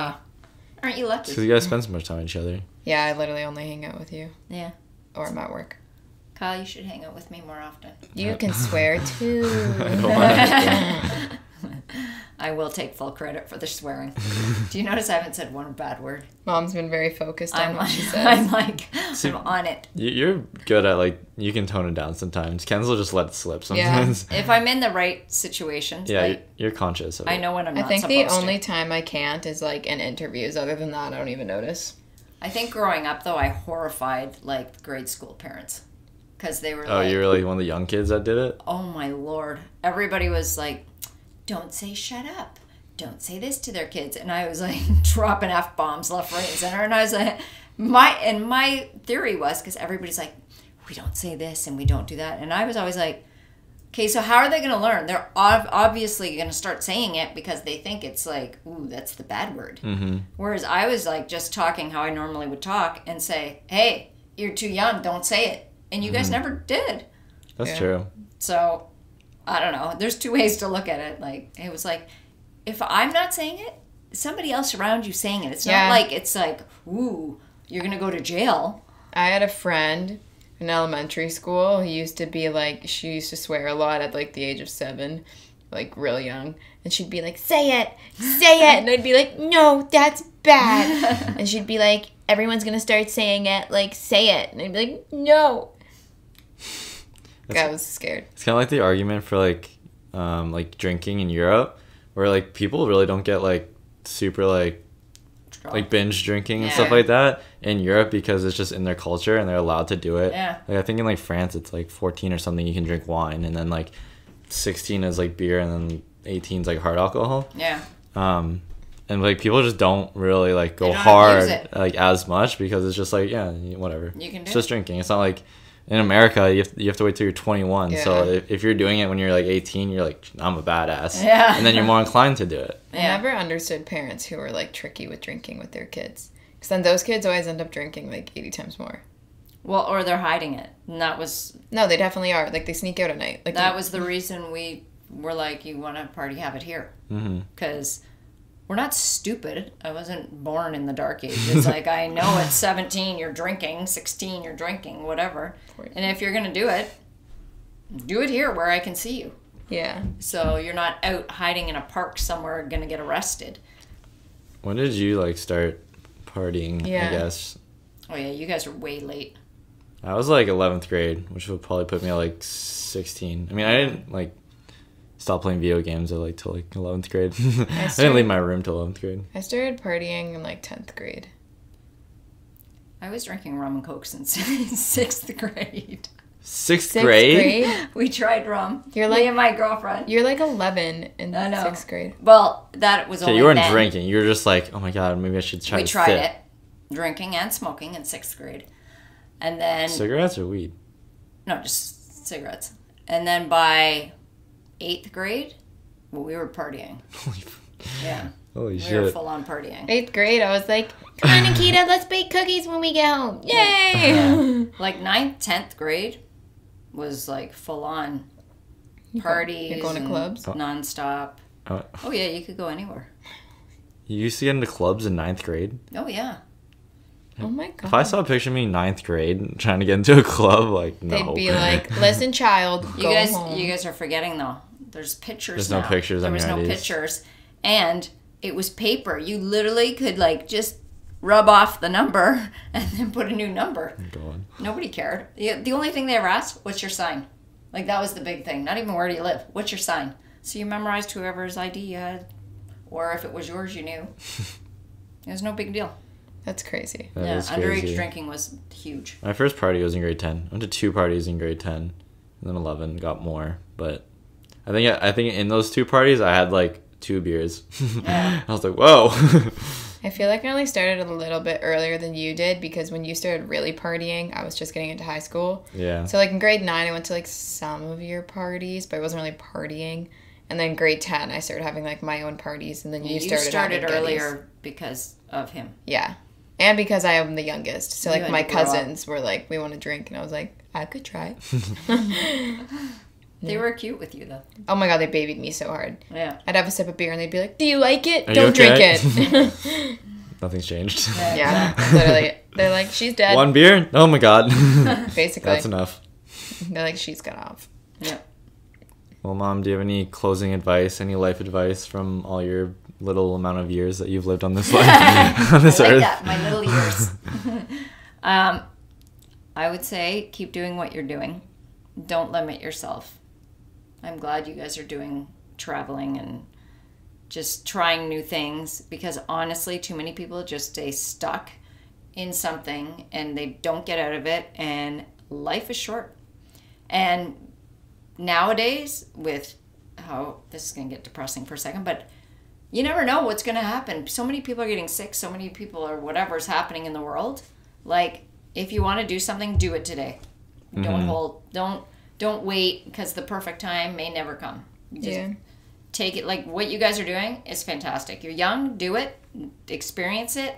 Aren't you lucky? Because you guys spend so much time with each other. Yeah, I literally only hang out with you. Yeah. Or I'm at work. Kyle, you should hang out with me more often. You can swear, too. I don't want to. I will take full credit for the swearing. Do you notice I haven't said one bad word? Mom's been very focused on what she says. I'm on it. You're good at, like, you can tone it down sometimes. Kenzel just let it slip sometimes. If I'm in the right situations, Yeah, like, you're conscious of it. I know when I'm I not think supposed the only to. time I can't is like in interviews. Other than that, I don't even notice. I think growing up, though, I horrified, like, grade school parents. Because they were Oh, like... you were, like, one of the young kids that did it? Oh, my Lord. Everybody was like, don't say shut up. Don't say this to their kids. And I was like dropping F-bombs left, right, and center. And I was like, my theory was, because everybody's like, we don't say this and we don't do that. And I was always like, okay, so how are they going to learn? They're obviously going to start saying it because they think it's like, ooh, that's the bad word. Mm-hmm. Whereas I was like just talking how I normally would talk and say, hey, you're too young, don't say it. And you guys never did. That's true. So, I don't know. There's two ways to look at it. Like, it was like, if I'm not saying it, somebody else around you saying it. It's not like, it's like, ooh, you're going to go to jail. I had a friend in elementary school who used to be like, she used to swear a lot at like the age of 7, like real young. And she'd be like, say it. And I'd be like, no, that's bad. And she'd be like, everyone's going to start saying it. Like, say it. And I'd be like, no. I was scared. It's kind of like the argument for like drinking in Europe, where like people really don't get like super like binge drinking and stuff like that in Europe because it's just in their culture and they're allowed to do it. Yeah. Like I think in like France it's like 14 or something you can drink wine, and then like 16 is like beer, and then 18 is like hard alcohol. Yeah. And like people just don't really like go don't hard like as much because it's just like whatever. You can do it's just drinking. It's not like in America you have to wait till you're 21. Yeah. So if you're doing it when you're like 18, you're like, I'm a badass. Yeah. And then you're more inclined to do it. I never understood parents who were like tricky with drinking with their kids, because then those kids always end up drinking like 80 times more. Well, or they're hiding it. And that was... No, they definitely are. Like, they sneak out at night. Like That was the reason we were like, you want to party, have it here. Because we're not stupid. I wasn't born in the dark ages. Like, I know at 17 you're drinking, 16 you're drinking, whatever. 14. And if you're going to do it here where I can see you. Yeah. So you're not out hiding in a park somewhere going to get arrested. When did you like start partying, Yeah. I guess? Oh, yeah, you guys are way late. I was like 11th grade, which would probably put me at like 16. I mean, I didn't like stop playing video games at like till like 11th grade. I didn't leave my room till 11th grade. I started partying in like 10th grade. I was drinking rum and coke since 6th grade. Sixth grade? We tried rum. You're like, me and my girlfriend. You're like 11 in I know. 6th grade. Well, that was Okay, only you weren't then. drinking. You were just like, oh my god, maybe I should try We to tried sip. it, drinking and smoking in 6th grade. And then... Cigarettes or weed? No, just cigarettes. And then by 8th grade, well, we were partying. Yeah. Holy We shit. were full on partying. 8th grade, I was like, come on, Nikita, let's bake cookies when we get home. Yay! Like 9th, 10th grade was like full on parties. You're going to and clubs? Nonstop. Oh, yeah, you could go anywhere. You used to get into clubs in 9th grade? Oh, yeah. Oh my god. If I saw a picture of me in 9th grade trying to get into a club, like, no. They'd be like, listen, child, go home. You guys are forgetting, though. There's pictures There's now. no pictures There on was your no IDs. pictures. And it was paper. You literally could, like, just rub off the number and then put a new number. God. Nobody cared. The only thing they ever asked, what's your sign? Like, that was the big thing. Not even where do you live. What's your sign? So you memorized whoever's ID you had. Or if it was yours, you knew. It was no big deal. That's crazy. That is Underage crazy. drinking was huge. My first party was in grade 10. I went to 2 parties in grade 10. And then 11, got more. But I think in those 2 parties, I had like 2 beers. Yeah. I was like, whoa. I feel like I only started a little bit earlier than you did, because when you started really partying, I was just getting into high school. Yeah. So like in grade 9, I went to like some of your parties, but I wasn't really partying. And then grade 10, I started having like my own parties, and then you started having earlier goodies. because of him. Yeah. And because I am the youngest. So You like had my to grow up. cousins were like, we want to drink. And I was like, I could try it. They were cute with you, though. Oh my god, they babied me so hard. Yeah. I'd have a sip of beer and they'd be like, do you like it? Are you Don't okay?" drink it. Nothing's changed. Yeah, literally. They're like, she's dead. 1 beer? Oh my god. Basically. That's enough. They're like, she's got off. Yeah. Well, Mom, do you have any closing advice, any life advice from all your little amount of years that you've lived on this life, on this I like earth? that, my little years. I would say keep doing what you're doing. Don't limit yourself. I'm glad you guys are doing traveling and just trying new things, because honestly, too many people just stay stuck in something and they don't get out of it, and life is short. And nowadays, with how this is going to get depressing for a second, but you never know what's going to happen. So many people are getting sick, so many people are whatever's happening in the world. Like, if you want to do something, do it today. Don't wait, because the perfect time may never come. Just take it. Like what you guys are doing is fantastic. You're young, do it, experience it.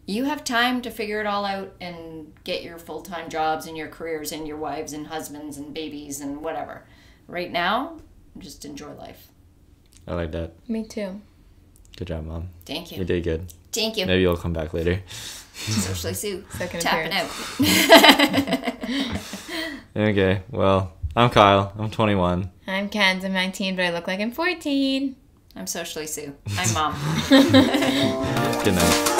You have time to figure it all out and get your full-time jobs and your careers and your wives and husbands and babies and whatever. Right now, just enjoy life. I like that. Me too. Good job, Mom. Thank you. You did good. Thank you. Maybe you'll come back later. Socially Sue. Second Tapping appearance. out. Okay, well, I'm Kyle. I'm 21. I'm Kenz. I'm 19, but I look like I'm 14. I'm Socially Sue. I'm Mom. Good night.